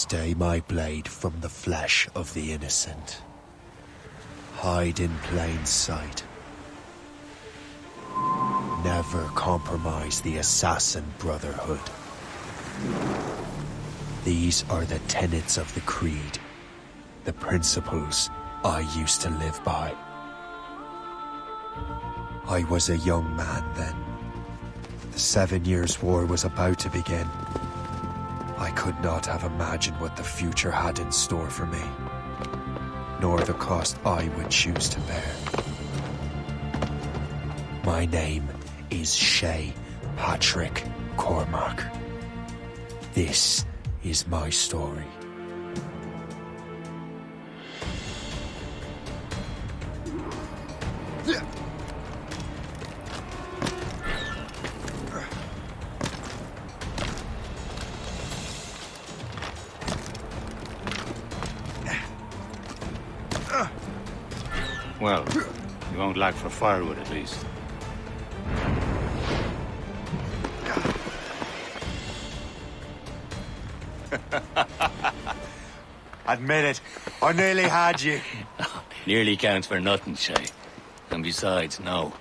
Stay my blade from the flesh of the innocent. Hide in plain sight. Never compromise the Assassin Brotherhood. These are the tenets of the Creed, the principles I used to live by. I was a young man then. The 7 Years' War was about to begin. I could not have imagined what the future had in store for me, nor the cost I would choose to bear. My name is Shay Patrick Cormac. This is my story. Well, you won't lack for firewood at least. Admit it, I nearly had you. Nearly counts for nothing, Shay. And besides, no.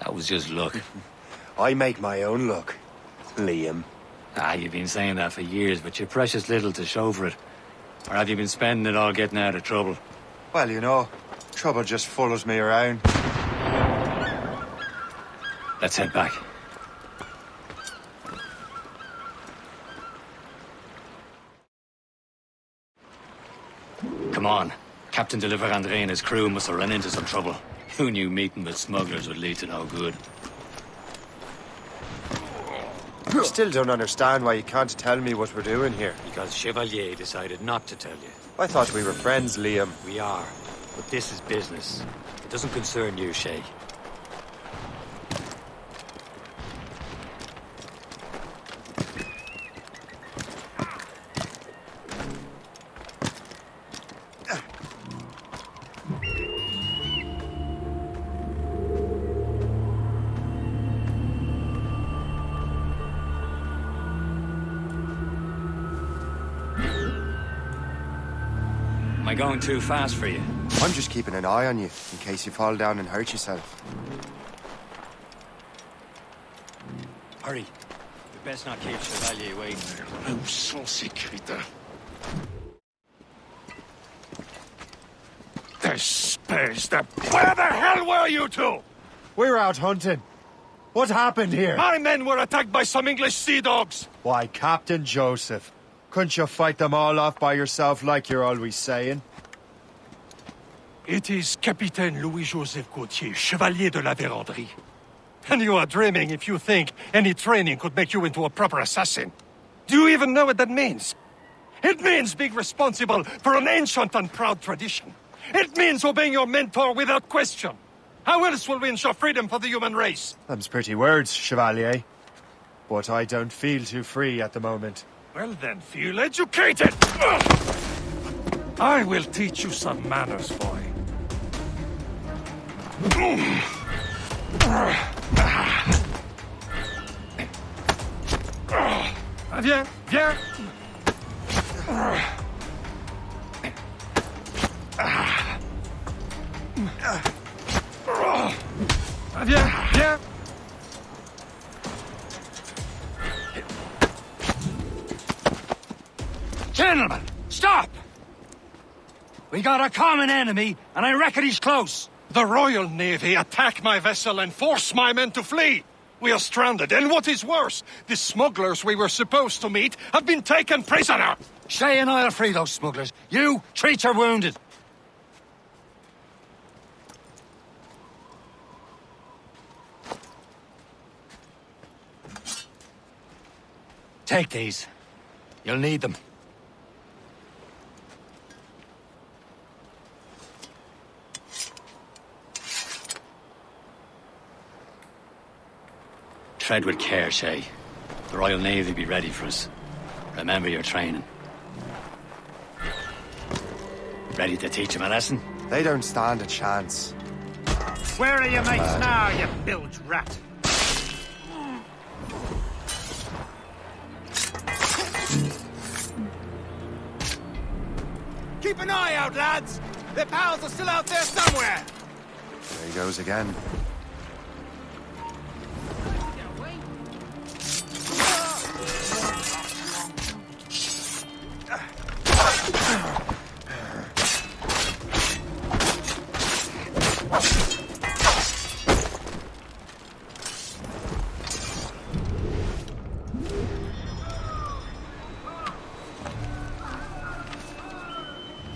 That was just luck. I make my own luck, Liam. You've been saying that for years, but you're precious little to show for it. Or have you been spending it all getting out of trouble? Well, you know, trouble just follows me around. Let's head back. Come on. Captain Deliver André and his crew must have run into some trouble. Who knew meeting with smugglers would lead to no good? I still don't understand why you can't tell me what we're doing here. Because Chevalier decided not to tell you. I thought we were friends, Liam. We are. But this is business. It doesn't concern you, Shay. Am I going too fast for you? I'm just keeping an eye on you, in case you fall down and hurt yourself. Hurry. We best not keep Chevalier waiting. Nous sans sécurité. Space the... Where the hell were you two? We were out hunting. What happened here? My men were attacked by some English sea dogs. Why, Captain Joseph, couldn't you fight them all off by yourself like you're always saying? It is Capitaine Louis-Joseph Gauthier, Chevalier de la Vérendrye. And you are dreaming if you think any training could make you into a proper assassin. Do you even know what that means? It means being responsible for an ancient and proud tradition. It means obeying your mentor without question. How else will we ensure freedom for the human race? Them's pretty words, Chevalier. But I don't feel too free at the moment. Well then, feel educated! I will teach you some manners, boy. Viens, viens! Viens, viens! Gentlemen, stop! We got a common enemy, and I reckon he's close. The Royal Navy attack my vessel and force my men to flee. We are stranded, and what is worse, the smugglers we were supposed to meet have been taken prisoner. Shay and I'll free those smugglers. You, treat your wounded. Take these. You'll need them. Tread with care, Shay. The Royal Navy be ready for us. Remember your training. Ready to teach them a lesson? They don't stand a chance. Where are your mates now, you bilge rat? Keep an eye out, lads! Their pals are still out there somewhere! There he goes again.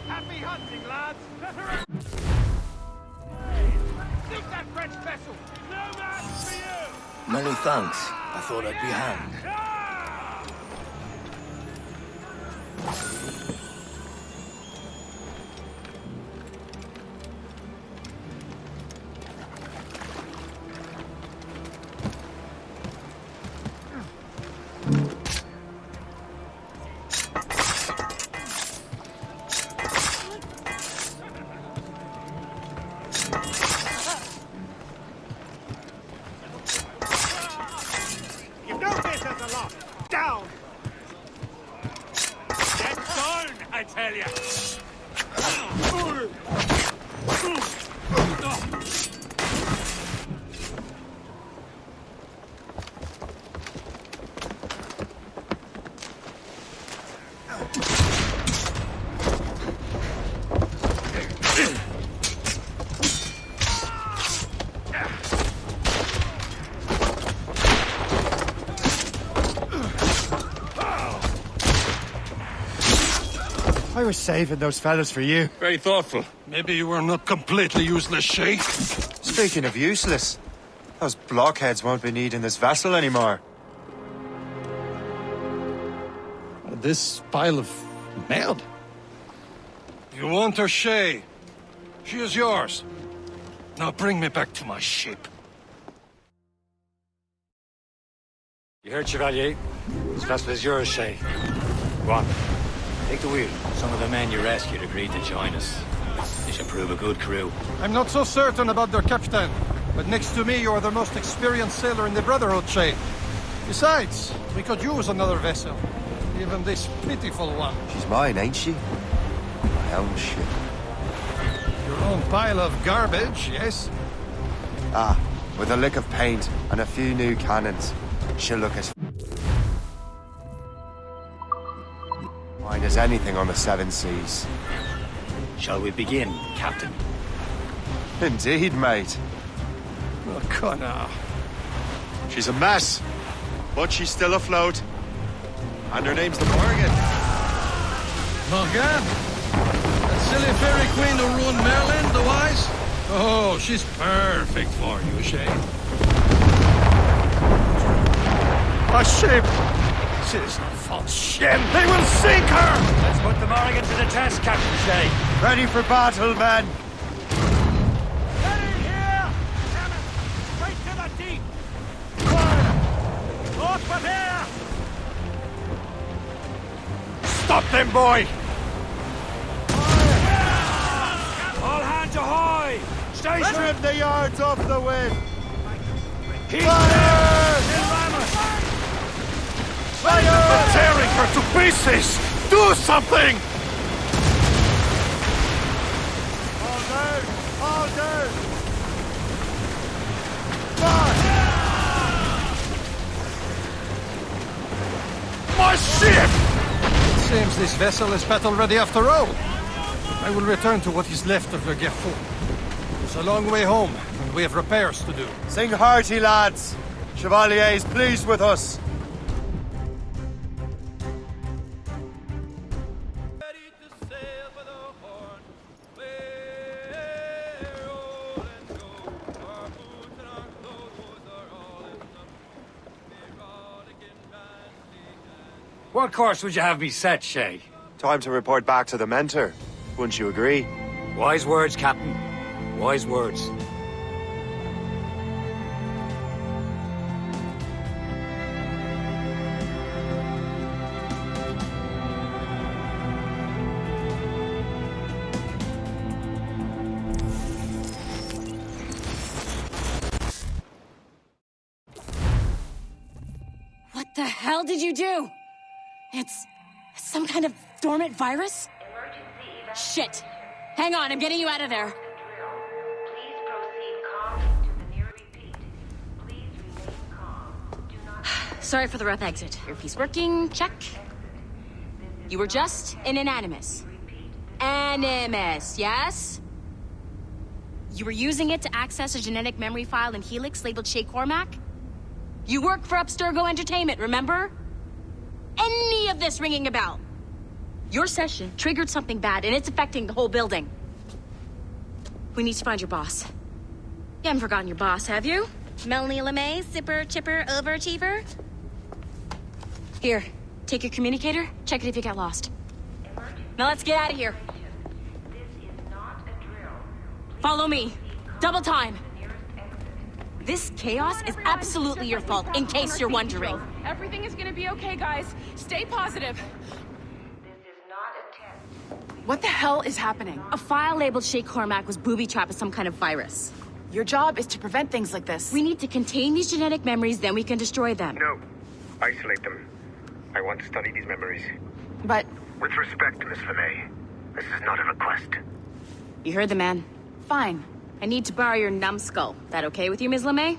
Happy hunting, lads! Sink that French vessel! No match for you! Many thanks. I thought I'd be hanged. You know this as a lot! Down! Get down, I tell you! I was saving those fellas for you. Very thoughtful. Maybe you were not completely useless, Shay. Speaking of useless, those blockheads won't be needing this vessel anymore. This pile of merd. You want her, Shay? She is yours. Now bring me back to my ship. You heard, Chevalier? This vessel is yours, Shay. Go on. Take the wheel. Some of the men you rescued agreed to join us. They should prove a good crew. I'm not so certain about their captain, but next to me, you are the most experienced sailor in the Brotherhood, Shay. Besides, we could use another vessel. Even this pitiful one. She's mine, ain't she? My own ship. Your own pile of garbage, yes? Ah, with a lick of paint and a few new cannons, she'll look as fine as anything on the seven seas. Shall we begin, Captain? Indeed, mate. Oh, Connor. She's a mess, but she's still afloat. And her name's the Morgan. Morgan? That silly fairy queen who ruined Merlin, the wise? Oh, she's perfect for you, Shay. A ship! She's a false ship! They will sink her! Let's put the Morrigan to the test, Captain Shay. Ready for battle, men! Ready here! Damn it! Straight to the deep! Fire! Look for there! Stop them, boy! All hands ahoy! Station! Trim the yards off the wind! Keep Fire! They're tearing her to pieces! Do something! All down! All down! My ship! It seems this vessel is battle-ready after all. I will return to what is left of Le Guerfou. It's a long way home, and we have repairs to do. Sing hearty, lads! Chevalier is pleased with us. What course would you have me set, Shay? Time to report back to the mentor. Wouldn't you agree? Wise words, Captain. Wise words. What the hell did you do? It's some kind of dormant virus? Emergency Shit! Hang on, I'm getting you out of there. Please proceed calmly to the near repeat. Please remain calm. Do not Sorry for the rough exit. Earpiece working, check. You were just in an animus. Animus, yes? You were using it to access a genetic memory file in Helix labeled Shay Cormac? You work for Abstergo Entertainment, remember? Any of this ringing a bell? Your session triggered something bad, and it's affecting the whole building. We need to find your boss. You haven't forgotten your boss, have you? Melanie LeMay, zipper, chipper, overachiever? Here, take your communicator, check it if you get lost. Now let's get out of here. This is not a drill. Follow me. Double time. This chaos is absolutely your fault, in case you're wondering. Everything is gonna be okay, guys. Stay positive. This is not a test. What the hell is happening? A file labeled Shay Cormac was booby-trapped with some kind of virus. Your job is to prevent things like this. We need to contain these genetic memories, then we can destroy them. No. Isolate them. I want to study these memories. But With respect, Miss LeMay, this is not a request. You heard the man. fine. I need to borrow your numbskull. That okay with you, Ms. LeMay?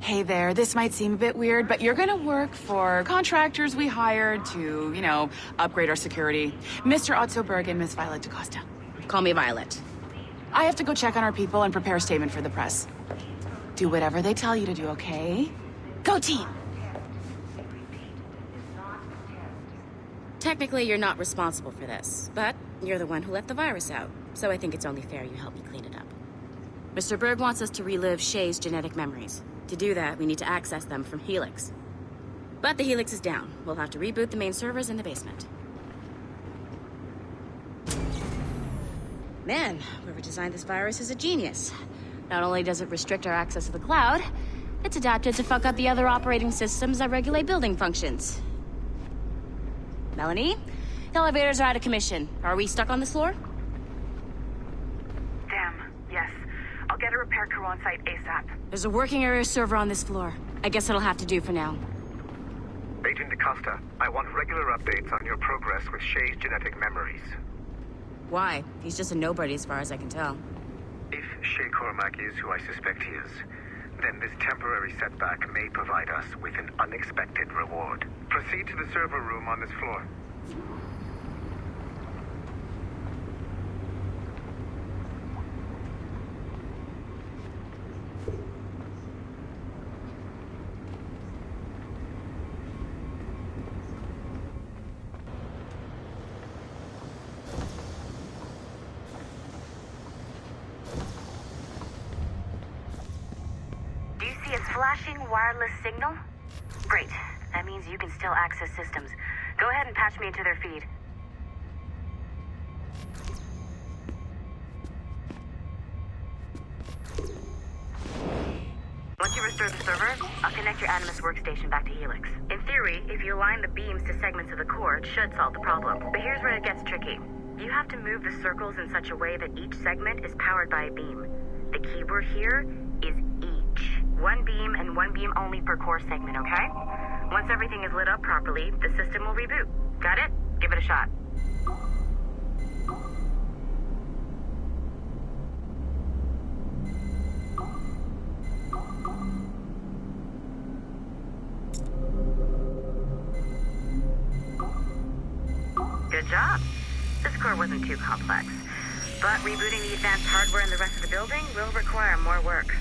Hey there, this might seem a bit weird, but you're gonna work for contractors we hired to, upgrade our security. Mr. Otto Berg and Miss Violet DaCosta. Call me Violet. I have to go check on our people and prepare a statement for the press. Do whatever they tell you to do, okay? Go team! Technically, you're not responsible for this, but you're the one who let the virus out, so I think it's only fair you help me clean it up. Mr. Berg wants us to relive Shay's genetic memories. To do that, we need to access them from Helix. But the Helix is down. We'll have to reboot the main servers in the basement. Man, whoever designed this virus is a genius. Not only does it restrict our access to the cloud, it's adapted to fuck up the other operating systems that regulate building functions. Melanie? The elevators are out of commission. Are we stuck on this floor? Damn, yes. I'll get a repair crew on site ASAP. There's a working area server on this floor. I guess it'll have to do for now. Agent DaCosta, I want regular updates on your progress with Shay's genetic memories. Why? He's just a nobody as far as I can tell. If Shay Cormac is who I suspect he is, then this temporary setback may provide us with an unexpected reward. Proceed to the server room on this floor. Do you see a flashing wireless signal? Great. That means you can still access systems. Go ahead and patch me into their feed. Once you restore the server, I'll connect your Animus workstation back to Helix. In theory, if you align the beams to segments of the core, it should solve the problem. But here's where it gets tricky. You have to move the circles in such a way that each segment is powered by a beam. The keyword here is each. One beam and one beam only per core segment, okay? Once everything is lit up properly, the system will reboot. Got it? Give it a shot. Good job. This core wasn't too complex. But rebooting the advanced hardware in the rest of the building will require more work.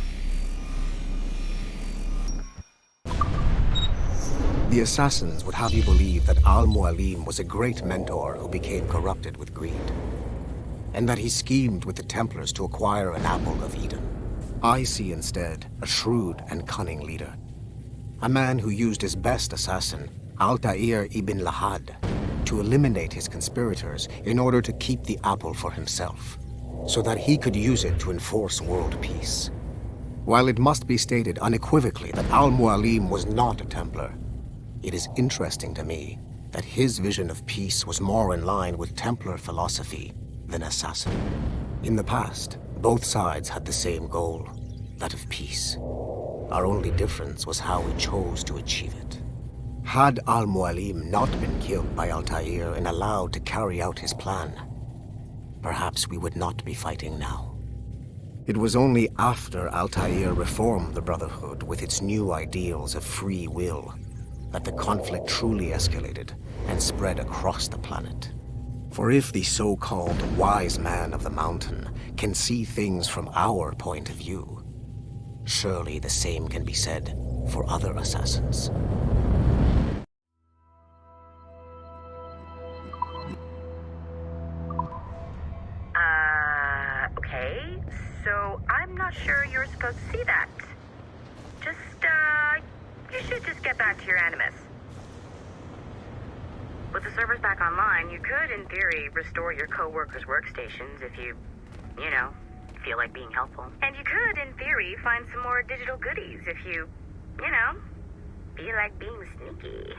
The assassins would have you believe that Al-Mualim was a great mentor who became corrupted with greed, and that he schemed with the Templars to acquire an apple of Eden. I see instead a shrewd and cunning leader, a man who used his best assassin, Altair ibn Lahad, to eliminate his conspirators in order to keep the apple for himself, so that he could use it to enforce world peace. While it must be stated unequivocally that Al-Mualim was not a Templar, it is interesting to me that his vision of peace was more in line with Templar philosophy than assassin. In the past, both sides had the same goal, that of peace. Our only difference was how we chose to achieve it. Had Al-Mualim not been killed by Altair and allowed to carry out his plan, perhaps we would not be fighting now. It was only after Altair reformed the Brotherhood with its new ideals of free will that the conflict truly escalated and spread across the planet. For if the so-called wise man of the mountain can see things from our point of view, surely the same can be said for other assassins. Okay. So I'm not sure you're supposed to see that. You should just get back to your Animus. With the servers back online, you could, in theory, restore your co-workers' workstations if you feel like being helpful. And you could, in theory, find some more digital goodies if you feel like being sneaky.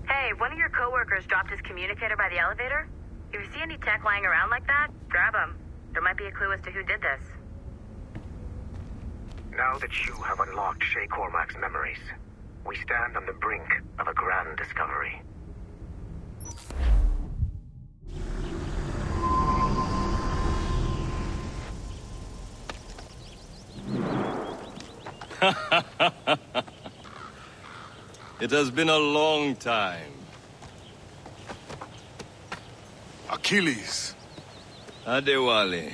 Hey, one of your co-workers dropped his communicator by the elevator. If you see any tech lying around like that, grab them. There might be a clue as to who did this. Now that you have unlocked Shay Cormac's memories, we stand on the brink of a grand discovery. It has been a long time. Achilles. Adewale,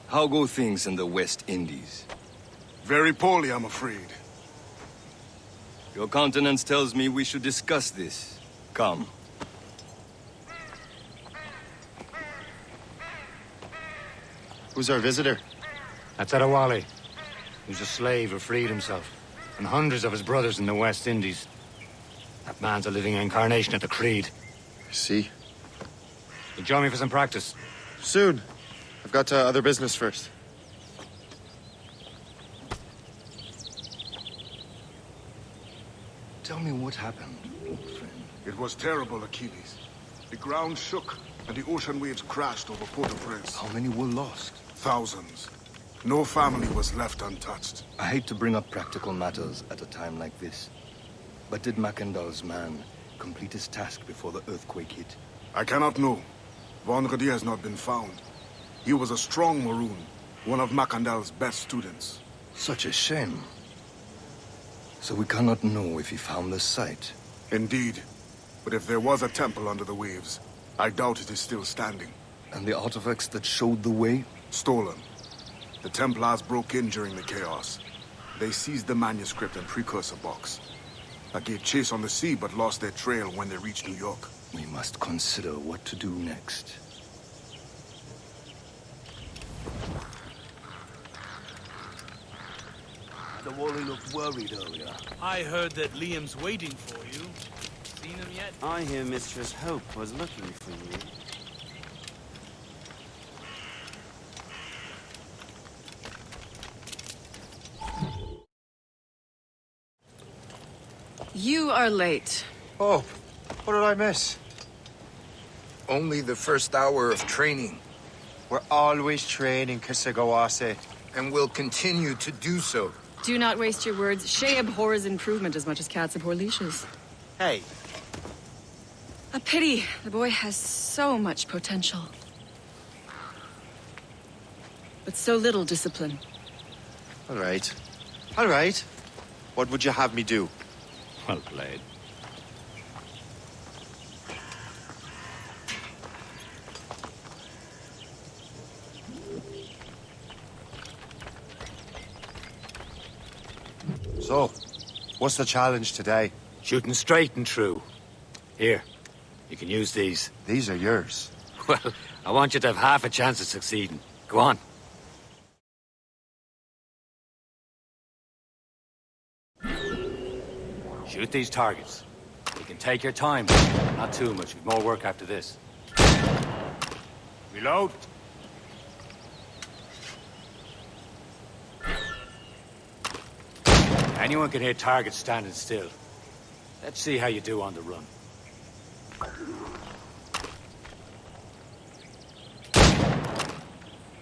how go things in the West Indies? Very poorly, I'm afraid. Your countenance tells me we should discuss this. Come. Who's our visitor? That's Adewale. He's a slave who freed himself, and hundreds of his brothers in the West Indies. That man's a living incarnation of the Creed. See? You join me for some practice? Soon. I've got other business first. Tell me what happened, old friend. It was terrible, Achilles. The ground shook, and the ocean waves crashed over Port-au-Prince. How many were lost? Thousands. No family was left untouched. I hate to bring up practical matters at a time like this. But did Mackandal's man complete his task before the earthquake hit? I cannot know. Vonredi has not been found. He was a strong Maroon, one of Mackandal's best students. Such a shame. So we cannot know if he found the site. Indeed. But if there was a temple under the waves, I doubt it is still standing. And the artifacts that showed the way? Stolen. The Templars broke in during the chaos. They seized the manuscript and precursor box. I gave chase on the sea, but lost their trail when they reached New York. We must consider what to do next. The Wally looked worried earlier. I heard that Liam's waiting for you. Seen him yet? I hear Mistress Hope was looking for you. You are late. Oh, what did I miss? Only the first hour of training. We're always training, Kisagawase. And will continue to do so. Do not waste your words. Shay abhors improvement as much as cats abhor leashes. Hey. A pity. The boy has so much potential. But so little discipline. All right. All right. What would you have me do? Well played. So, what's the challenge today? Shooting straight and true. Here, you can use these. These are yours. Well, I want you to have half a chance of succeeding. Go on. Shoot these targets. You can take your time, not too much. We've more work after this. Reload. Anyone can hit targets standing still. Let's see how you do on the run.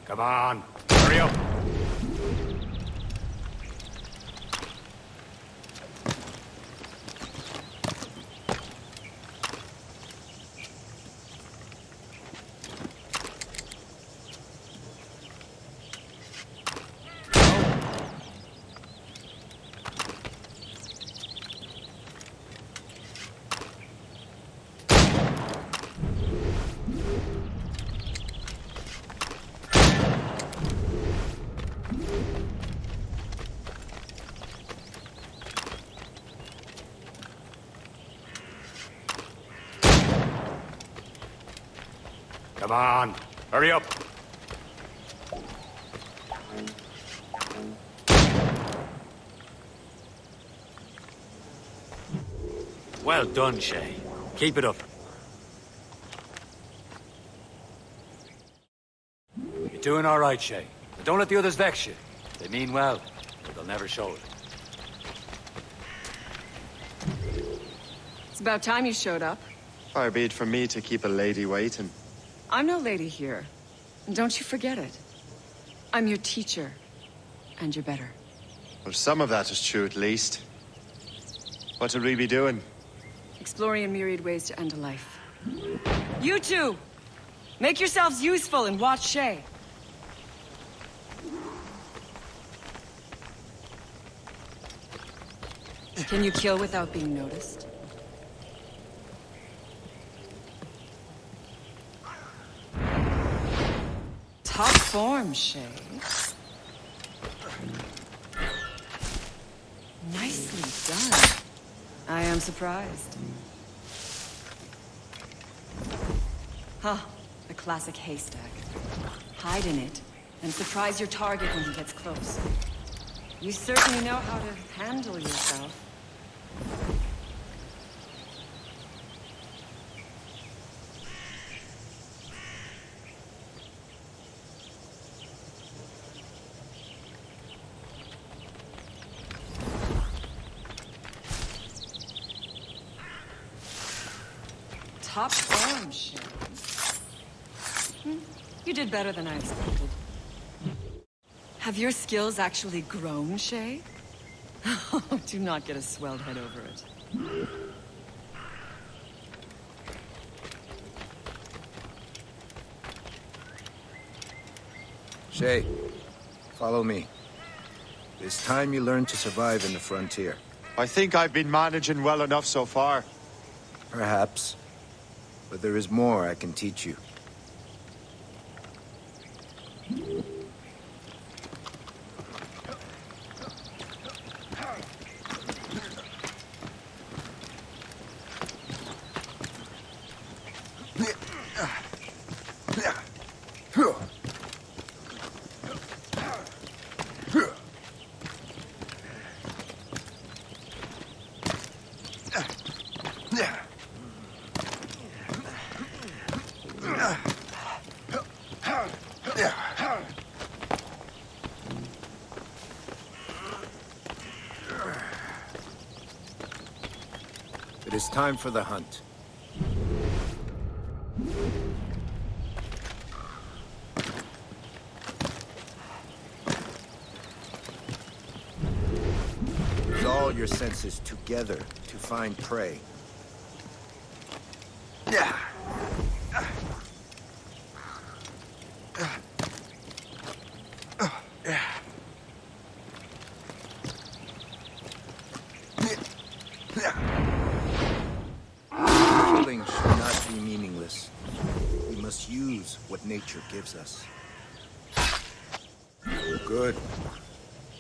Come on, hurry up. Come on, hurry up. Well done, Shay. Keep it up. You're doing all right, Shay. But don't let the others vex you. They mean well, but they'll never show it. It's about time you showed up. Far be it from me to keep a lady waiting. I'm no lady here. And don't you forget it. I'm your teacher. And you're better. Well, some of that is true at least. What would we be doing? Exploring a myriad ways to end a life. You two! Make yourselves useful and watch Shay. Can you kill without being noticed? Top form, Shay. Nicely done. I am surprised. Huh, the classic haystack. Hide in it, and surprise your target when he gets close. You certainly know how to handle yourself. Top form, Shay. You did better than I expected. Have your skills actually grown, Shay? Do not get a swelled head over it. Shay, follow me. It's time you learn to survive in the frontier. I think I've been managing well enough so far. Perhaps. But there is more I can teach you. It is time for the hunt. Use all your senses together to find prey. Killing should not be meaningless. We must use what nature gives us. Good.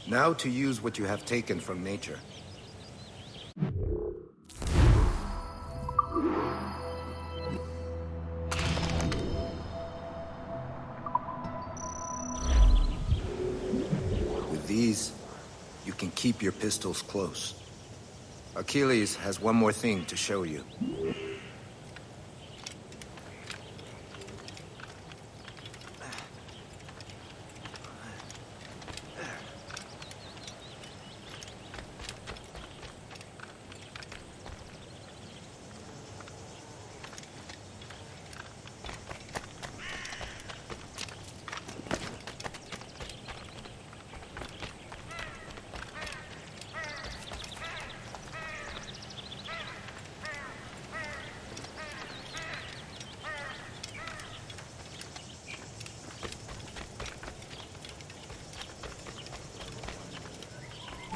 Now to use what you have taken from nature. With these, you can keep your pistols close. Achilles has one more thing to show you.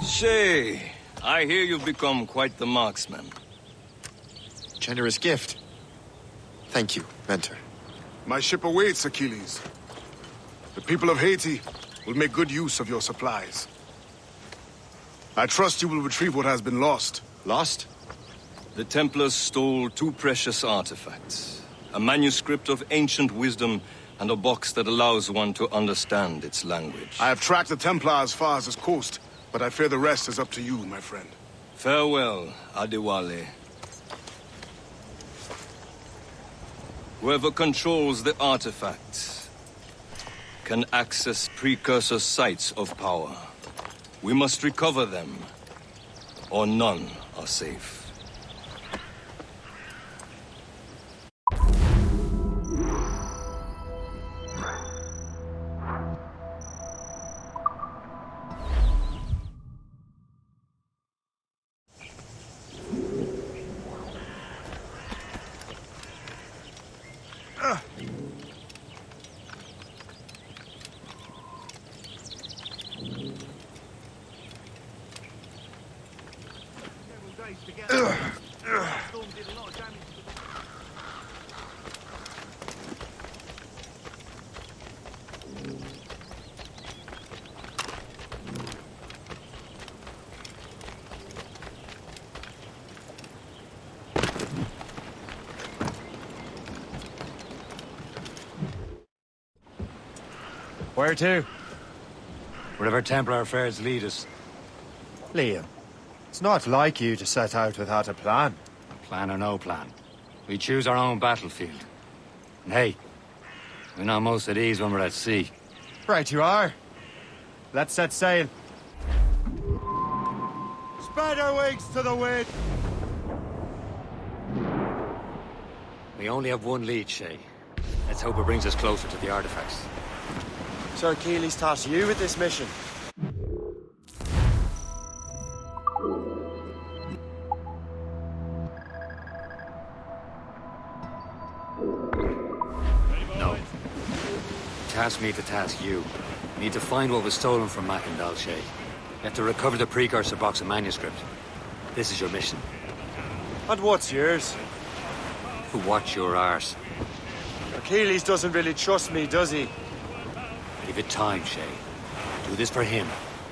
Shay, I hear you've become quite the marksman. Generous gift. Thank you, Mentor. My ship awaits, Achilles. The people of Haiti will make good use of your supplies. I trust you will retrieve what has been lost. Lost? The Templars stole 2 precious artifacts. a manuscript of ancient wisdom, and a box that allows one to understand its language. I have tracked the Templar as far as this coast, but I fear the rest is up to you, my friend. Farewell, Adewale. Whoever controls the artifacts can access precursor sites of power. We must recover them, or none are safe. Where to? Wherever Templar affairs lead us. Liam, it's not like you to set out without a plan. Plan or no plan. We choose our own battlefield. And hey, we're not most at ease when we're at sea. Right you are. Let's set sail. Spread our wings to the wind! We only have one lead, Shay. Let's hope it brings us closer to the artifacts. Sir Keely's tasked you with this mission. No. Task me to task you. We need to find what was stolen from Macandal, Shay. You have to recover the precursor box of manuscript. This is your mission. And what's yours? To watch your arse. Achilles doesn't really trust me, does he? Give it time, Shay. Do this for him.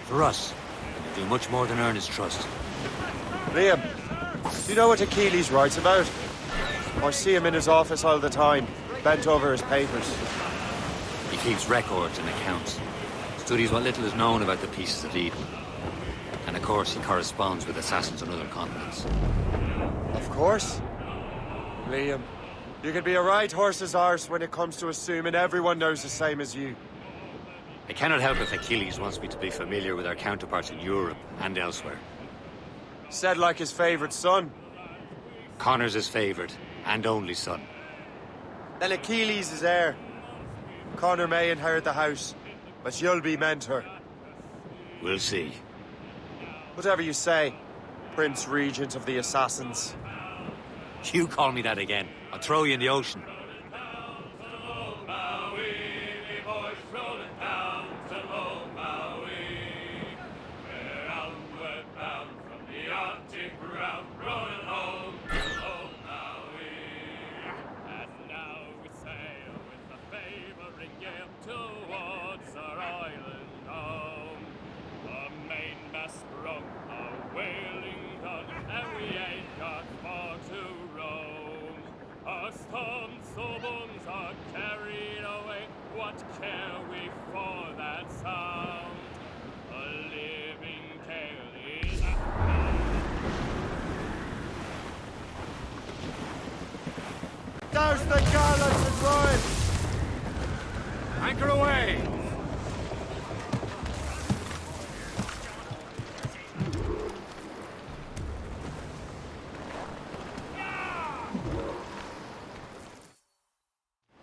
For us. And you'll do much more than earn his trust. Liam, do you know what Achilles writes about? I see him in his office all the time, bent over his papers. He keeps records and accounts. Studies what little is known about the pieces of Eden. And of course, he corresponds with assassins on other continents. Of course. Liam, you can be a right horse's arse when it comes to assuming everyone knows the same as you. I cannot help if Achilles wants me to be familiar with our counterparts in Europe and elsewhere. Said like his favorite son. Connor's his favorite and only son. Then Achilles is heir. Connor may inherit the house, but you'll be mentor. We'll see. Whatever you say, Prince Regent of the Assassins. You call me that again, I'll throw you in the ocean. Douse the gallants and ride! Anchor away!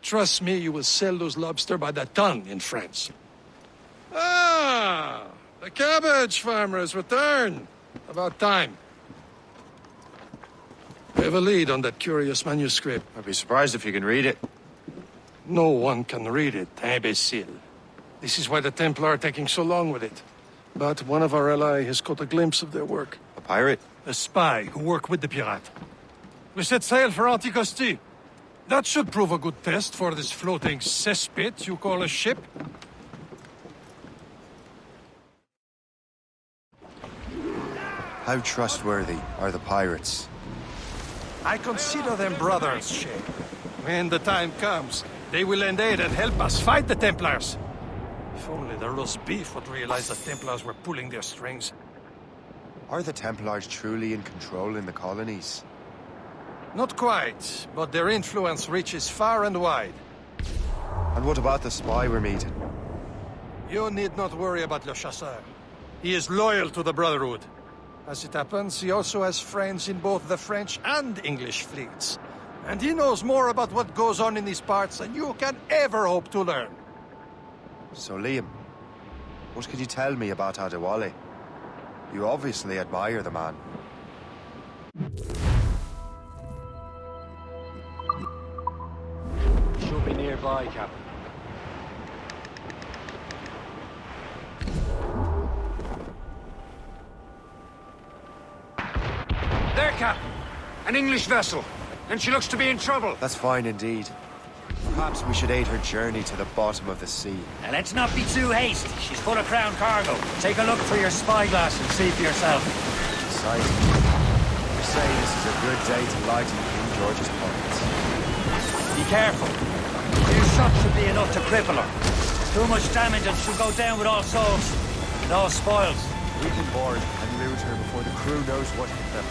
Trust me, you will sell those lobster by the ton in France. Ah! The cabbage farmer has returned. About time. We have a lead on that curious manuscript. I'd be surprised if you can read it. No one can read it, imbecile. This is why the Templar are taking so long with it. But one of our allies has caught a glimpse of their work. A pirate? A spy who worked with the pirate. We set sail for Anticosti. That should prove a good test for this floating cesspit you call a ship. How trustworthy are the pirates? I consider them brothers, Shay. When the time comes, they will lend aid and help us fight the Templars. If only the roast beef would realize the Templars were pulling their strings. Are the Templars truly in control in the colonies? Not quite, but their influence reaches far and wide. And what about the spy we're meeting? You need not worry about Le Chasseur. He is loyal to the Brotherhood. As it happens, he also has friends in both the French and English fleets. And he knows more about what goes on in these parts than you can ever hope to learn. So, Liam, what can you tell me about Adewale? You obviously admire the man. Should be nearby, Captain. There, Captain! An English vessel, and she looks to be in trouble. That's fine indeed. Perhaps we should aid her journey to the bottom of the sea. Now let's not be too hasty. She's full of crown cargo. Take a look through your spyglass and see for yourself. Exciting. You say this is a good day to lighten King George's pockets. Be careful. A few shots should be enough to cripple her. Too much damage and she'll go down with all souls. And all spoils. We can board and loot her before the crew knows what hit them.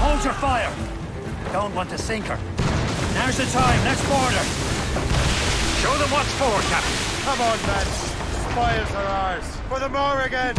Hold your fire! Don't want to sink her. Now's the time, let's board her! Show them what's for, Captain! Come on, lads! Spoils are ours! For the Morrigan!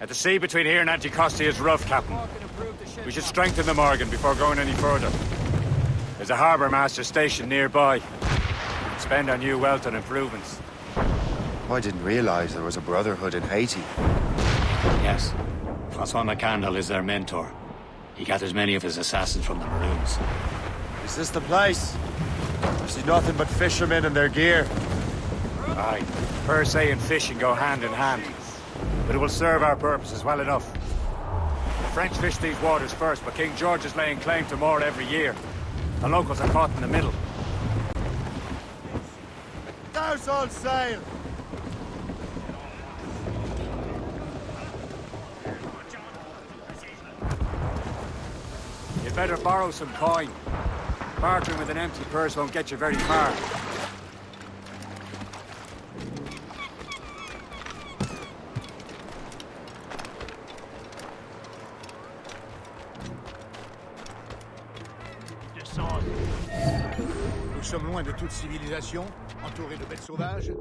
The sea between here and Anticosti is rough, Captain. We should strengthen the Morgan before going any further. There's a harbour master station nearby. We can spend our new wealth on improvements. I didn't realize there was a brotherhood in Haiti. Yes. Francois McCandle is their mentor. He gathers many of his assassins from the Maroons. Is this the place? I see nothing but fishermen and their gear. Aye. Per se and fishing go hand in hand. But it will serve our purposes well enough. French fish these waters first, but King George is laying claim to more every year. The locals are caught in the middle. Douse all sail! You'd better borrow some coin. Bartering with an empty purse won't get you very far. Nous sommes loin de toute civilisation, entourés de bêtes sauvages.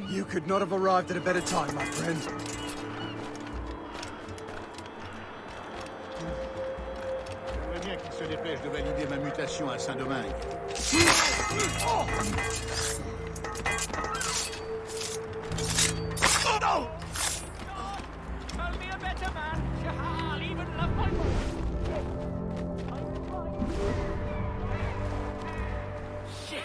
You could not have arrived at a better time, my friend. J'aimerais bien qu'il se dépêche de valider ma mutation à Saint-Domingue. Tell me a better man. I'll even love my Shit!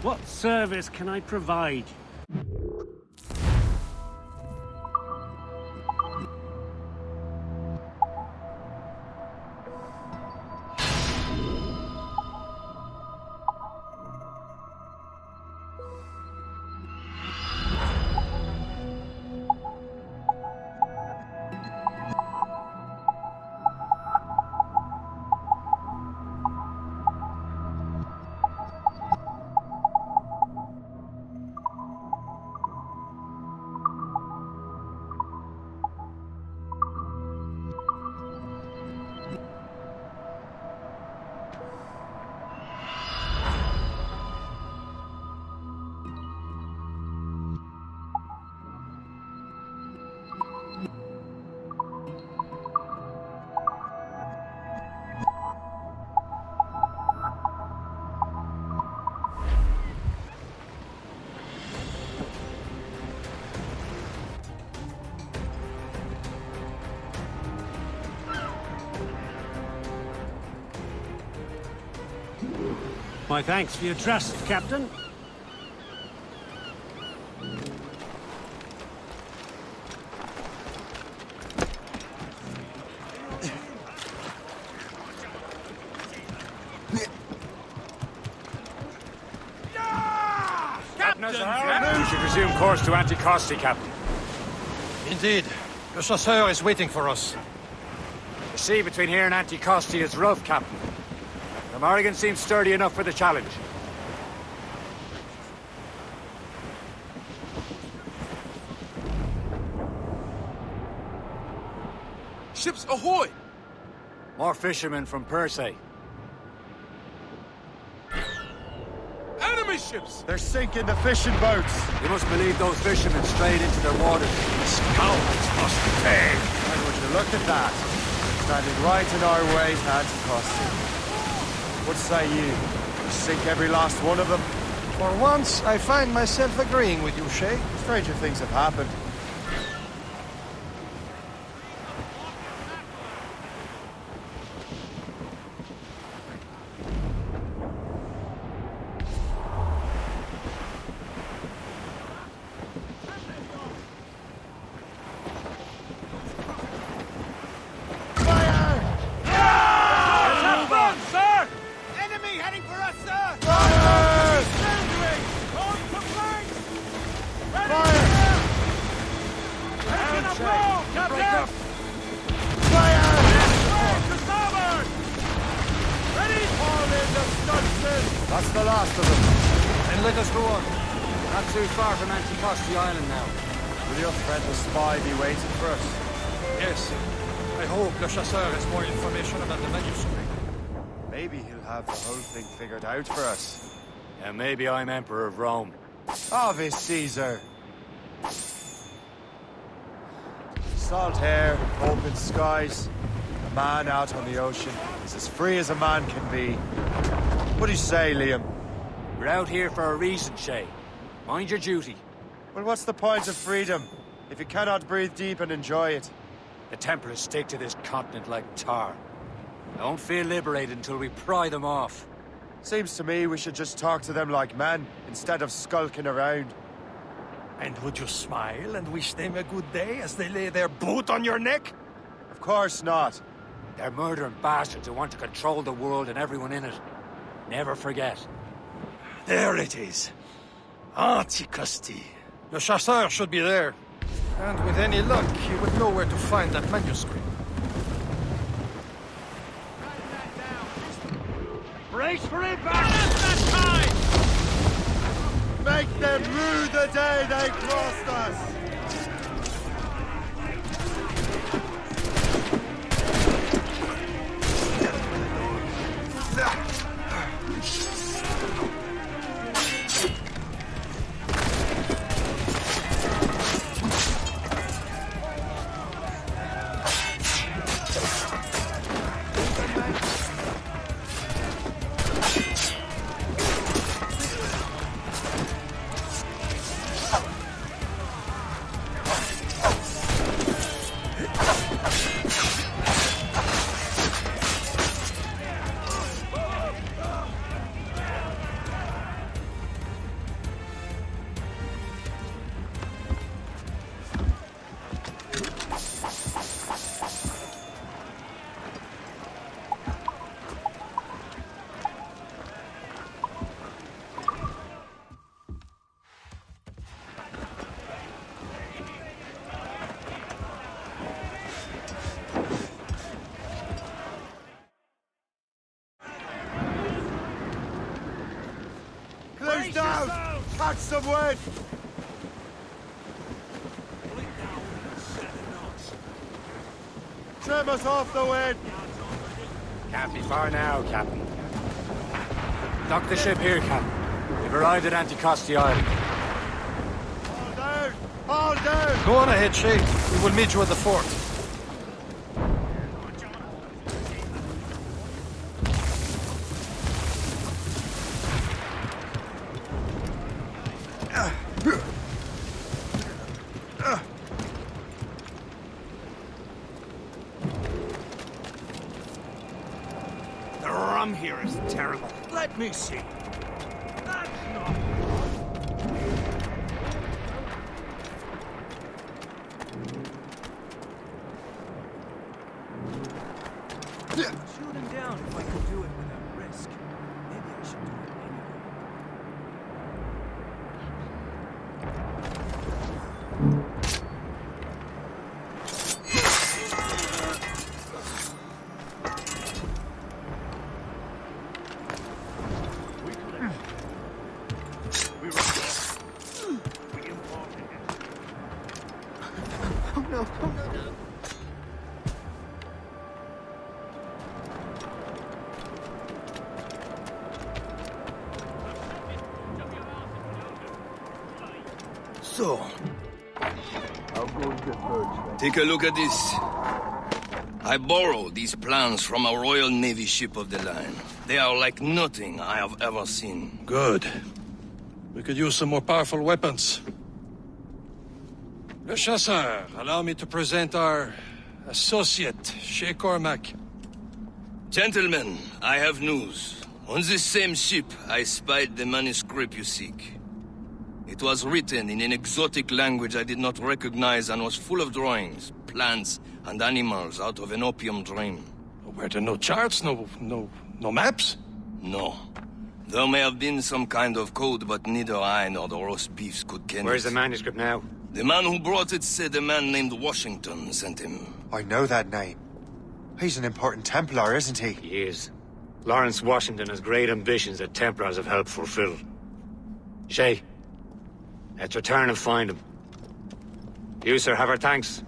What service can I provide? My thanks for your trust, Captain. We should resume course to Anticosti, Captain. Indeed. Le Chasseur is waiting for us. The sea between here and Anticosti is rough, Captain. The Morrigan seems sturdy enough for the challenge. Ships ahoy! More fishermen from Persay. Enemy ships! They're sinking the fishing boats. You must believe those fishermen strayed into their waters. The scoundrels must pay. And would you look at that? Standing right in our way to Anticosti. What say you? Sink every last one of them? For once, I find myself agreeing with you, Shay. Stranger things have happened. That's the last of them. Then let us go on. Not too far from Anticosti Island now. Will your friend the spy be waiting for us? Yes. I hope Le Chasseur has more information about the manuscript. Maybe he'll have the whole thing figured out for us. And maybe I'm Emperor of Rome. Ave Caesar. Salt air, open skies. A man out on the ocean is as free as a man can be. What do you say, Liam? We're out here for a reason, Shay. Mind your duty. Well, what's the point of freedom if you cannot breathe deep and enjoy it? The Templars stick to this continent like tar. I won't feel liberated until we pry them off. Seems to me we should just talk to them like men, instead of skulking around. And would you smile and wish them a good day as they lay their boot on your neck? Of course not. They're murdering bastards who want to control the world and everyone in it. Never forget. There it is. Anticosti. Le Chasseur should be there. And with any luck, he would know where to find that manuscript. Brace for impact! That time! Make them rue the day they crossed us! Catch some wind! Trim us off the wind! Can't be far now, Captain. Dock the ship here, Captain. We've arrived at Anticosti Island. All down! All down! Go on ahead, Shay. We will meet you at the fort. The rum here is terrible. Let me see. That's not... Shoot him down if I can do it without risk. Maybe I should do it anyway. So, take a look at this. I borrowed these plans from a Royal Navy ship of the line. They are like nothing I have ever seen. Good. We could use some more powerful weapons. Le Chasseur, allow me to present our associate, Shay Cormac. Gentlemen, I have news. On this same ship, I spied the manuscript you seek. It was written in an exotic language I did not recognize and was full of drawings, plants, and animals out of an opium dream. Were there no charts, no maps? No. There may have been some kind of code, but neither I nor the roast beefs could ken Where's it. the manuscript now? The man who brought it said a man named Washington sent him. I know that name. He's an important Templar, isn't he? He is. Lawrence Washington has great ambitions that Templars have helped fulfill. Shay, let's return and find him. You, sir, have our thanks.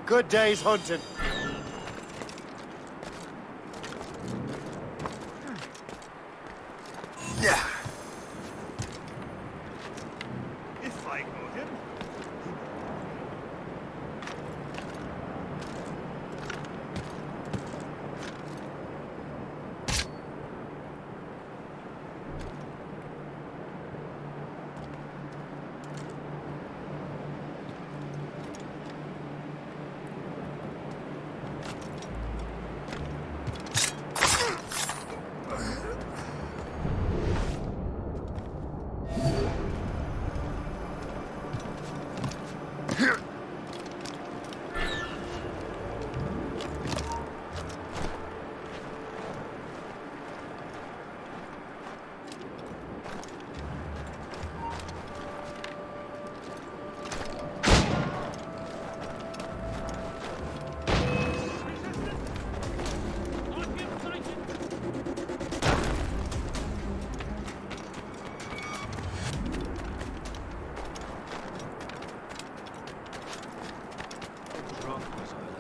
Good day's hunting. Yeah. If I know him.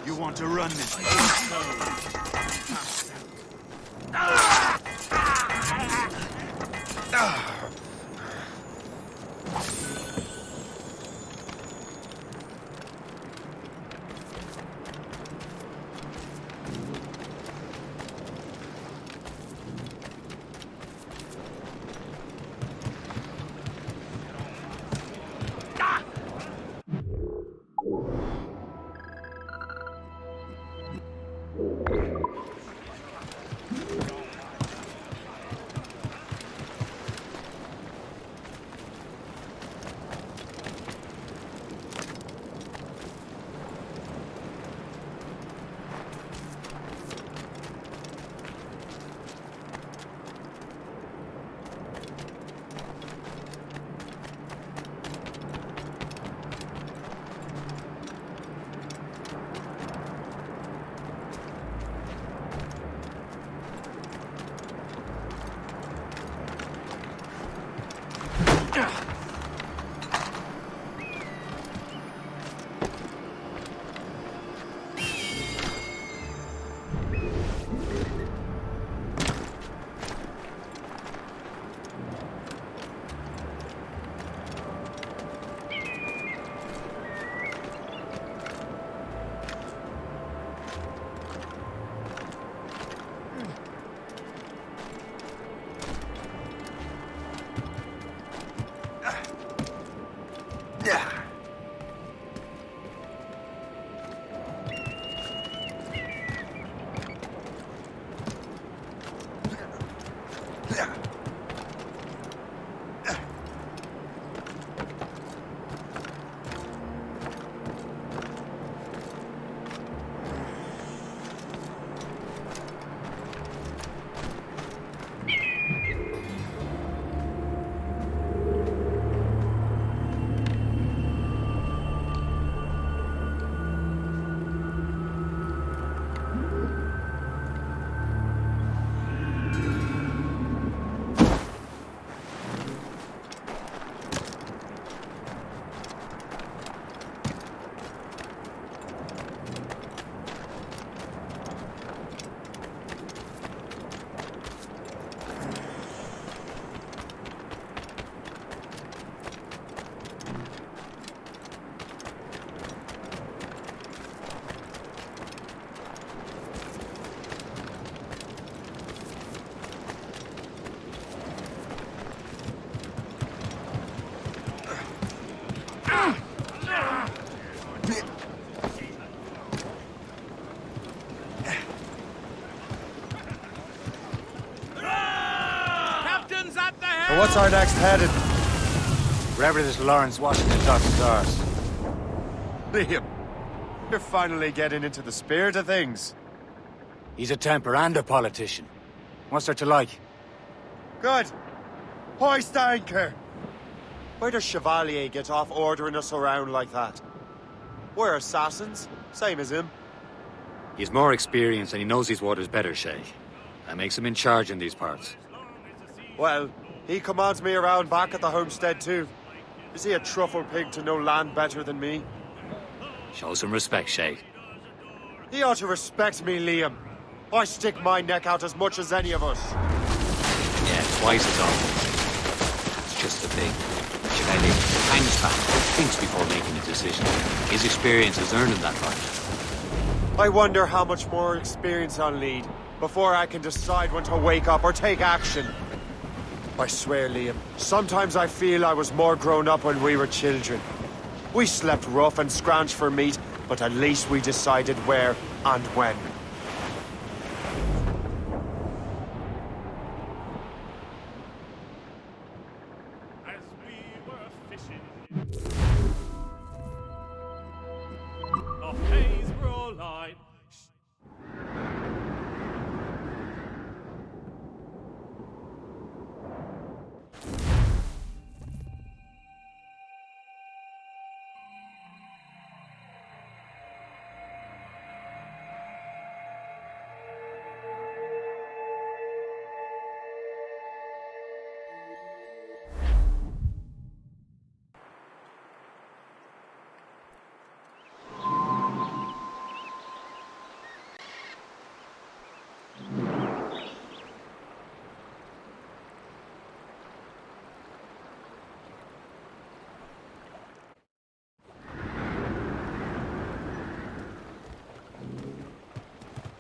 You want to run this? So what's our next heading? Wherever this Lawrence Washington dots his arse. Liam, you're finally getting into the spirit of things. He's a temper and a politician. What's there to like? Good. Hoist anchor. Where does Chevalier get off ordering us around like that? We're assassins, same as him. He's more experienced and he knows these waters better, Shay. That makes him in charge in these parts. Well, he commands me around back at the homestead too. Is he a truffle pig to know land better than me? Show some respect, Shay. He ought to respect me, Liam. I stick my neck out as much as any of us. Yeah, twice as often. It's just the thing. Chevalier hangs back, thinks before making a decision. His experience has earned him that right. I wonder how much more experience I'll need before I can decide when to wake up or take action. I swear, Liam, sometimes I feel I was more grown up when we were children. We slept rough and scrounged for meat, but at least we decided where and when.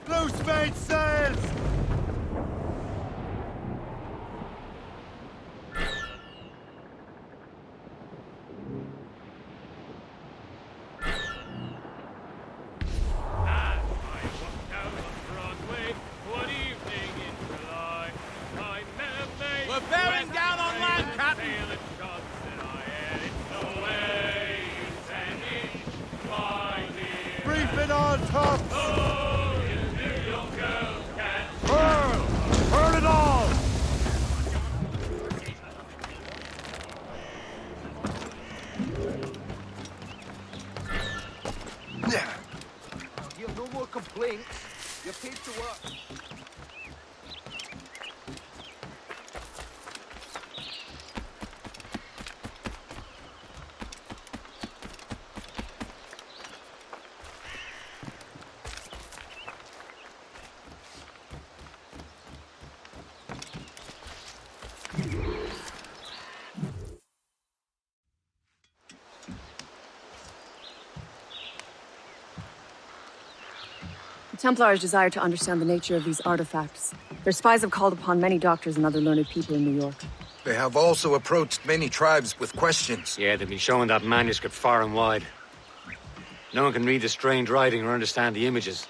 Loose main sails! We're bearing down on land, Captain! Briefing on top! Hurl! Hurl it all! You have no more complaints. You're paid to work. The Templars desire to understand the nature of these artifacts. Their spies have called upon many doctors and other learned people in New York. They have also approached many tribes with questions. Yeah, they've been showing that manuscript far and wide. No one can read the strange writing or understand the images.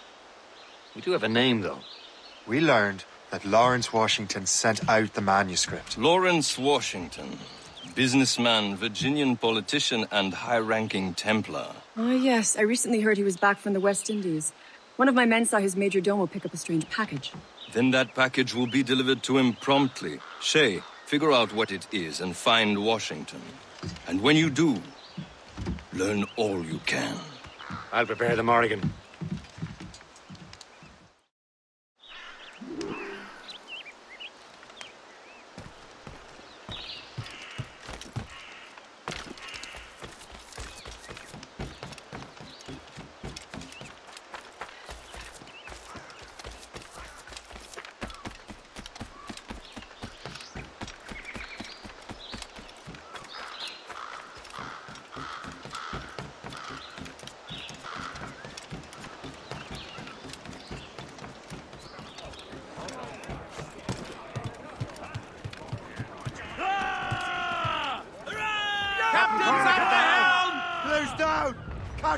We do have a name, though. We learned that Lawrence Washington sent out the manuscript. Lawrence Washington. Businessman, Virginian politician, and high-ranking Templar. Ah, yes. I recently heard he was back from the West Indies. One of my men saw his major domo pick up a strange package. Then that package will be delivered to him promptly. Shay, figure out what it is and find Washington. And when you do, learn all you can. I'll prepare the Morrigan.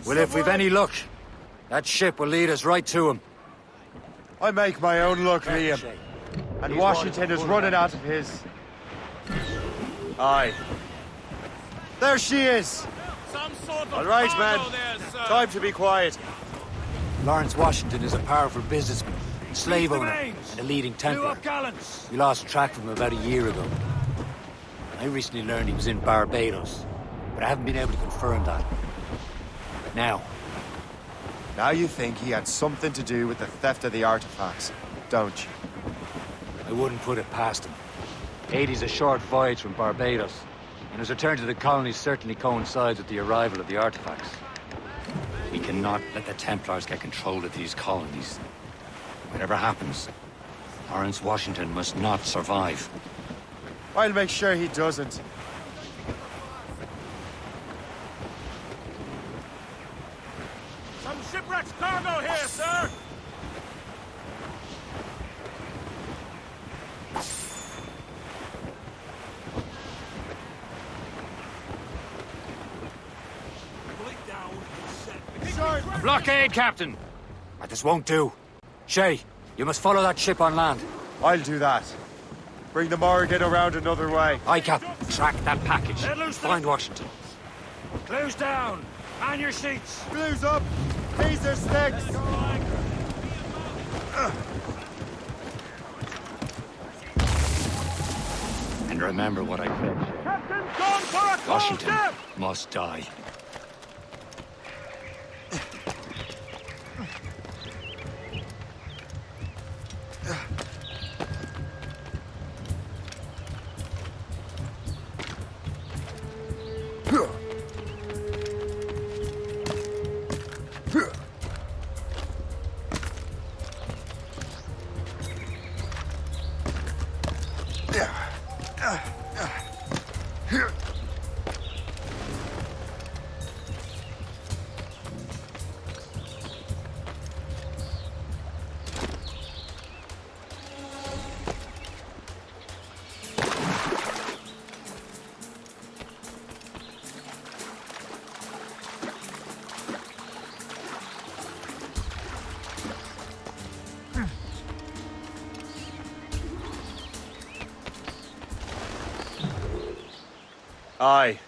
Well, if we've any luck, that ship will lead us right to him. I make my own luck, Liam. And Washington is running out of his. Aye. There she is! All right, man. Time to be quiet. Lawrence Washington is a powerful businessman, slave owner, and a leading Templar. We lost track of him about a year ago. I recently learned he was in Barbados, but I haven't been able to confirm that. Now you think he had something to do with the theft of the artifacts, don't you? I wouldn't put it past him. Haiti's a short voyage from Barbados, and his return to the colonies certainly coincides with the arrival of the artifacts. We cannot let the Templars get control of these colonies. Whatever happens, Lawrence Washington must not survive. I'll make sure he doesn't. Some shipwreck's cargo here, sir! Blockade, Captain! But this won't do. Shay, you must follow that ship on land. I'll do that. Bring the Morrigan around another way. Aye, Captain. Track that package. Find Washington. Close down! Man your seats! Blues up! Taser sticks! And remember what I said. Captain's gone for a Washington must die. Aye.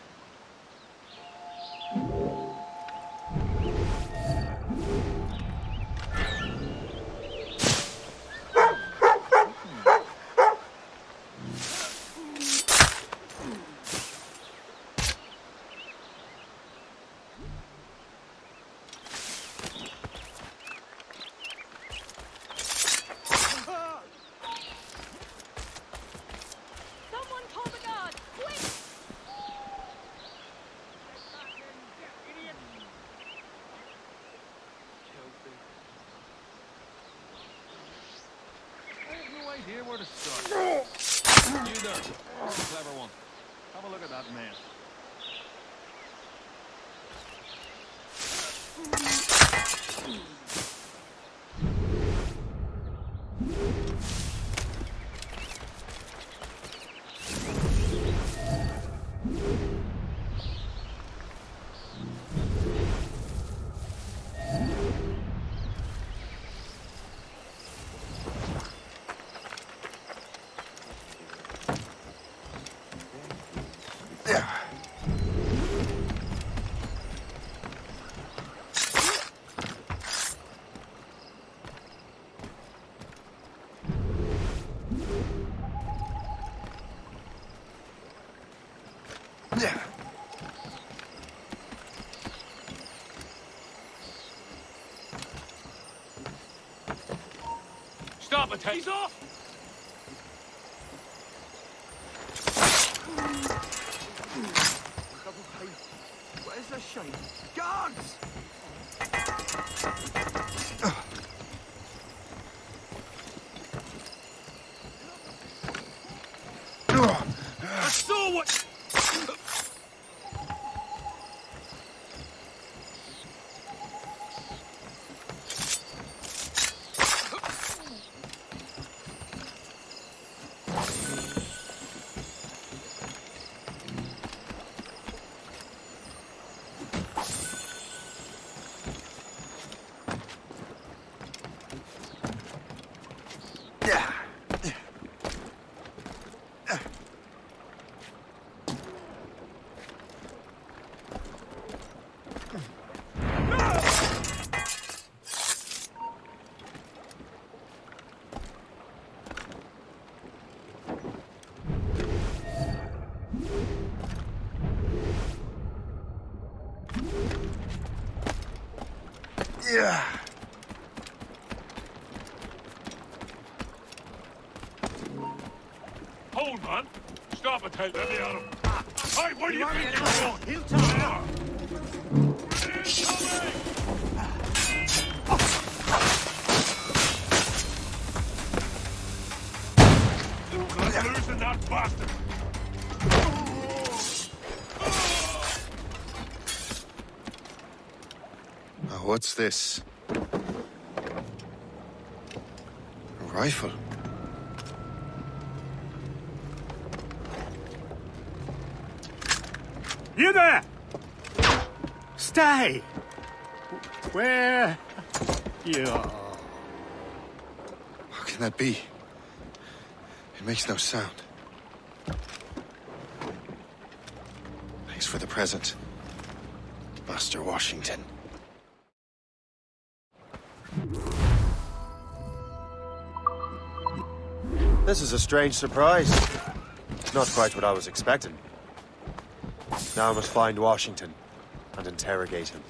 Here where to start. You there. That's a clever one. Have a look at that man. Stop it! He's off! What is this shite? Guards! I saw what... Yeah. Hold, man. Stop and take let me out of him. Hey, where do you think you're going? He'll turn. Loosen that bastard! Oh, what's this? A rifle. You there! Stay! Where you are? How can that be? It makes no sound. Thanks for the present, Master Washington. This is a strange surprise. Not quite what I was expecting. Now I must find Washington and interrogate him.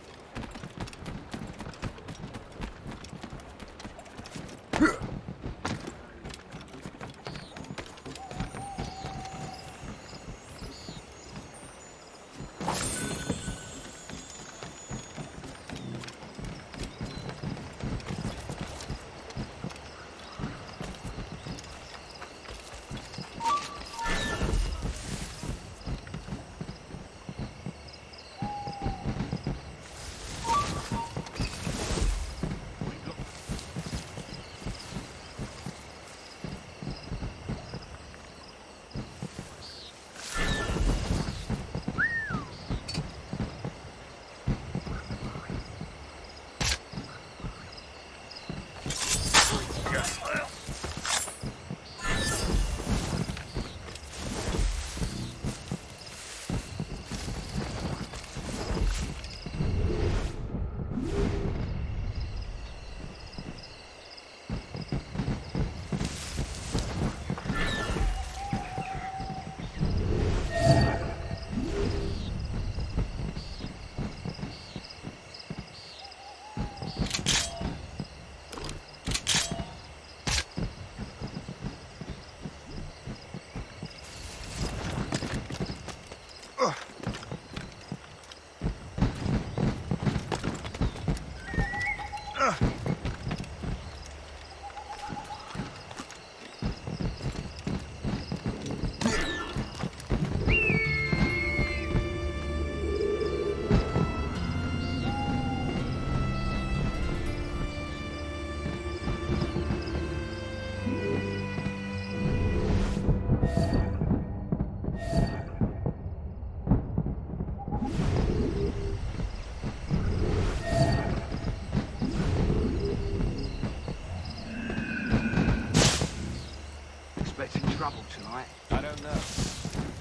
Trouble tonight? I don't know.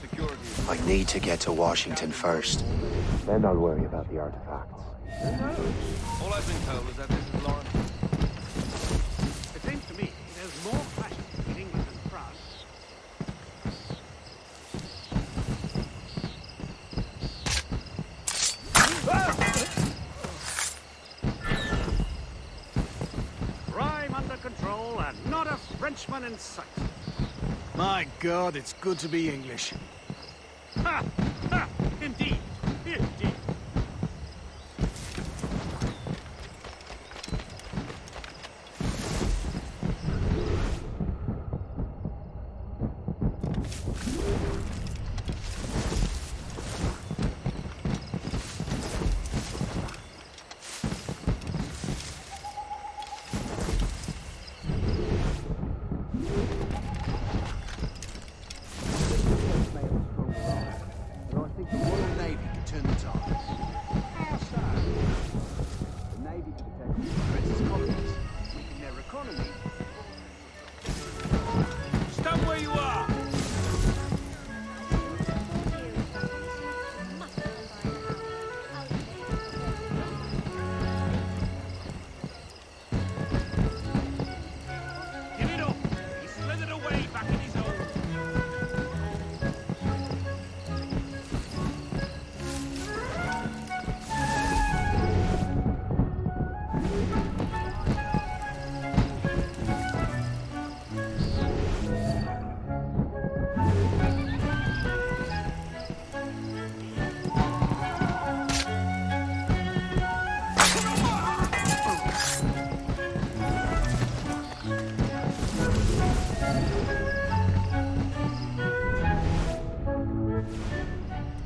Security. I need to get to Washington first. Then I'll worry about the artifacts. Who knows? All I've been told is that this is Lawrence. It seems to me there's more clashes between England and France. Crime under control and not a Frenchman in sight. My God, it's good to be English. Ha! Ha! Indeed. Indeed.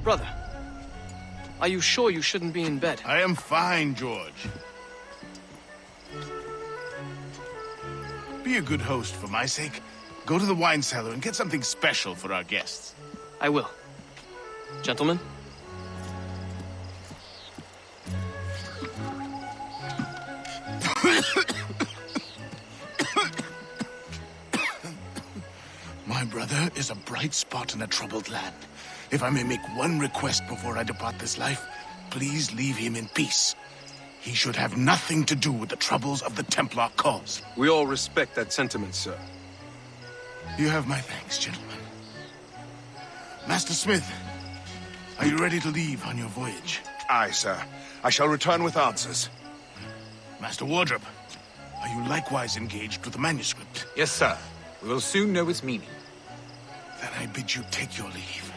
Brother, are you sure you shouldn't be in bed? I am fine, George. Be a good host for my sake. Go to the wine cellar and get something special for our guests. I will. Gentlemen? My brother is a bright spot in a troubled land. If I may make one request before I depart this life, please leave him in peace. He should have nothing to do with the troubles of the Templar cause. We all respect that sentiment, sir. You have my thanks, gentlemen. Master Smith, are you ready to leave on your voyage? Aye, sir. I shall return with answers. Master Wardrop, are you likewise engaged with the manuscript? Yes, sir. We will soon know its meaning. Then I bid you take your leave.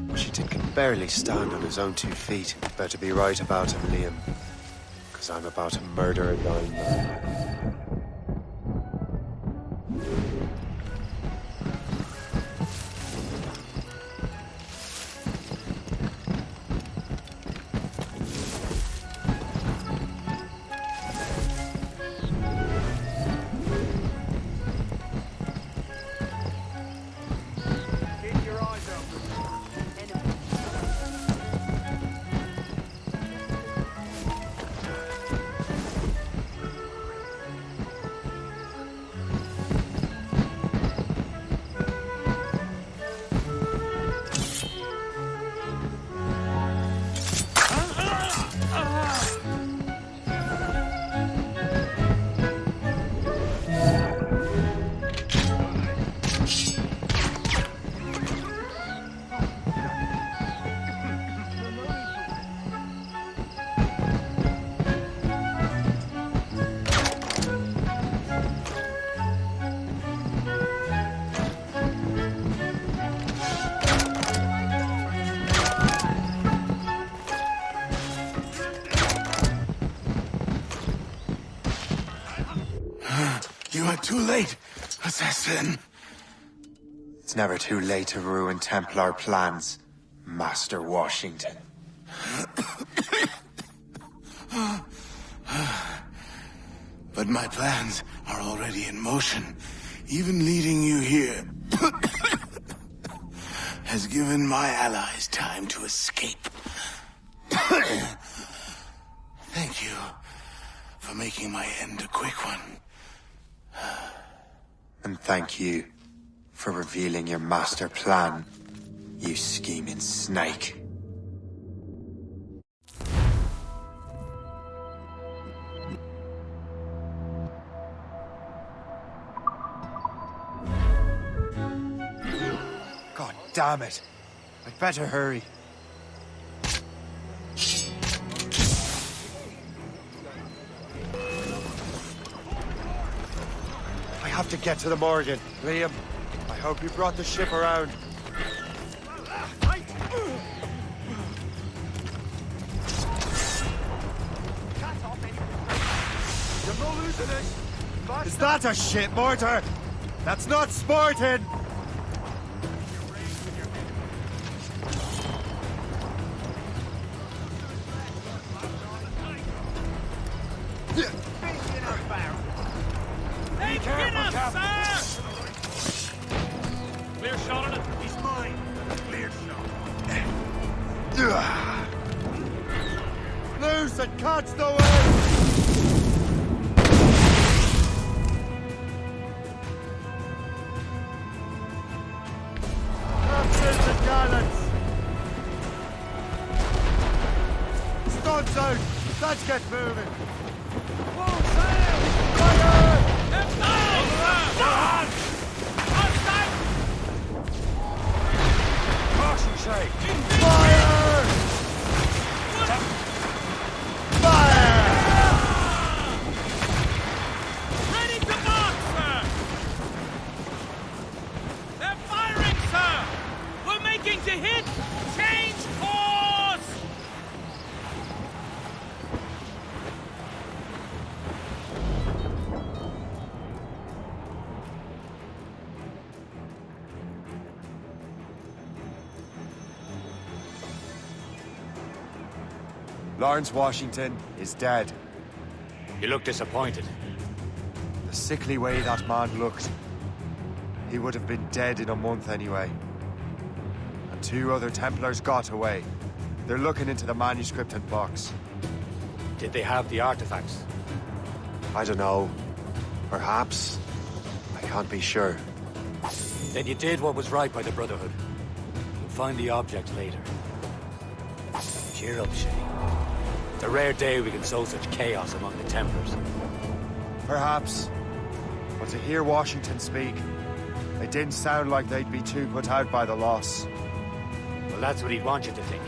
Washington can barely stand on his own 2 feet. Better be right about him, Liam. Because I'm about to murder a 9-man. You are too late, assassin. It's never too late to ruin Templar plans, Master Washington. But my plans are already in motion. Even leading you here has given my allies time to escape. Thank you for making my end a quick one. And thank you for revealing your master plan, you scheming snake. God damn it! I'd better hurry. I have to get to the Morgan. Liam, I hope you brought the ship around. You're not losing this. Is that a ship mortar? That's not sporting! Be careful, Captain! Clear shot on it. He's mine. Clear shot. Loose and catch the wind! Captains and gallants! Stuns out! Let's get moving! Full sail! Fire! Caution shake! Fire! Fire! Ready to mark, sir! They're firing, sir! We're making to hit! Change course! Lawrence Washington is dead. You look disappointed. The sickly way that man looked. He would have been dead in a month anyway. And 2 other Templars got away. They're looking into the manuscript and box. Did they have the artifacts? I don't know. Perhaps. I can't be sure. Then you did what was right by the Brotherhood. You'll find the object later. Cheer up, Shay. It's a rare day we can sow such chaos among the Templars. Perhaps. But to hear Washington speak, it didn't sound like they'd be too put out by the loss. Well, that's what he'd want you to think.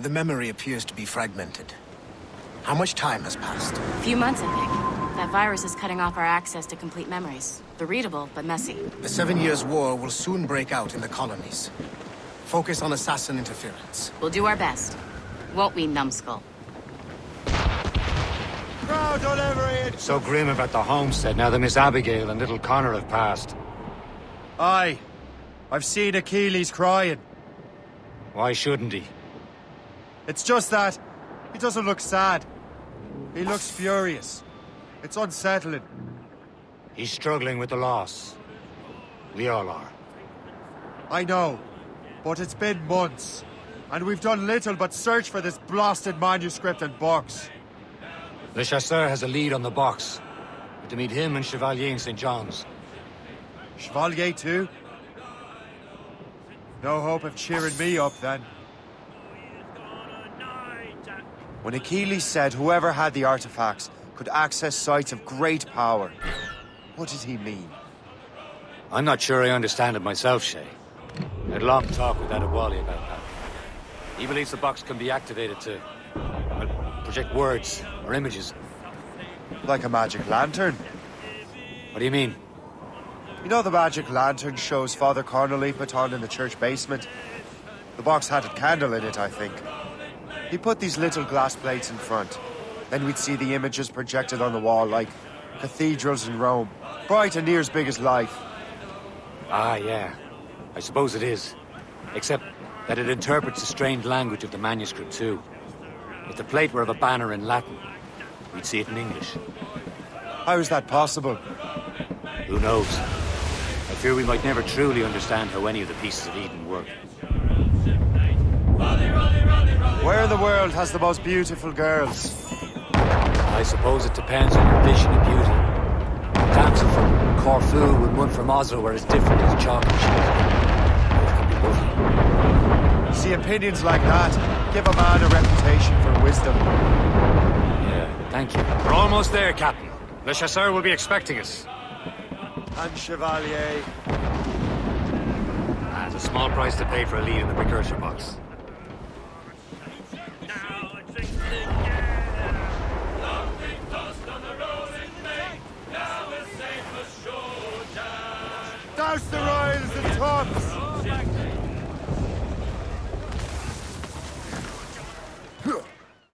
The memory appears to be fragmented. How much time has passed? A few months, I think. That virus is cutting off our access to complete memories. They're readable, but messy. The 7 Years' War will soon break out in the colonies. Focus on assassin interference. We'll do our best. Won't we, numbskull? Crowd, don't ever hit! It's so grim about the homestead now that Miss Abigail and little Connor have passed. Aye. I've seen Achilles crying. Why shouldn't he? It's just that he doesn't look sad. He looks furious. It's unsettling. He's struggling with the loss. We all are. I know, but it's been months, and we've done little but search for this blasted manuscript and box. Le Chasseur has a lead on the box. To meet him and Chevalier in St. John's. Chevalier too? No hope of cheering me up then. When Achilles said whoever had the artifacts could access sites of great power, what did he mean? I'm not sure I understand it myself, Shay. I had a long talk with Adewale about that. He believes the box can be activated to, well, project words or images. Like a magic lantern? What do you mean? You know the magic lantern shows Father Connolly put on in the church basement? The box had a candle in it, I think. He put these little glass plates in front. Then we'd see the images projected on the wall like cathedrals in Rome. Bright and near as big as life. Ah, yeah. I suppose it is. Except that it interprets the strained language of the manuscript, too. If the plate were of a banner in Latin, we'd see it in English. How is that possible? Who knows? I fear we might never truly understand how any of the pieces of Eden work. Where in the world has the most beautiful girls? I suppose it depends on your vision of beauty. A damsel from Corfu and one from Oslo are as different as chalk and cheese. Both can be lovely. See, opinions like that give a man a reputation for wisdom. Yeah, thank you. We're almost there, Captain. Le Chasseur will be expecting us. And Chevalier. That's a small price to pay for a lead in the precursor box. Douse the royals and tops!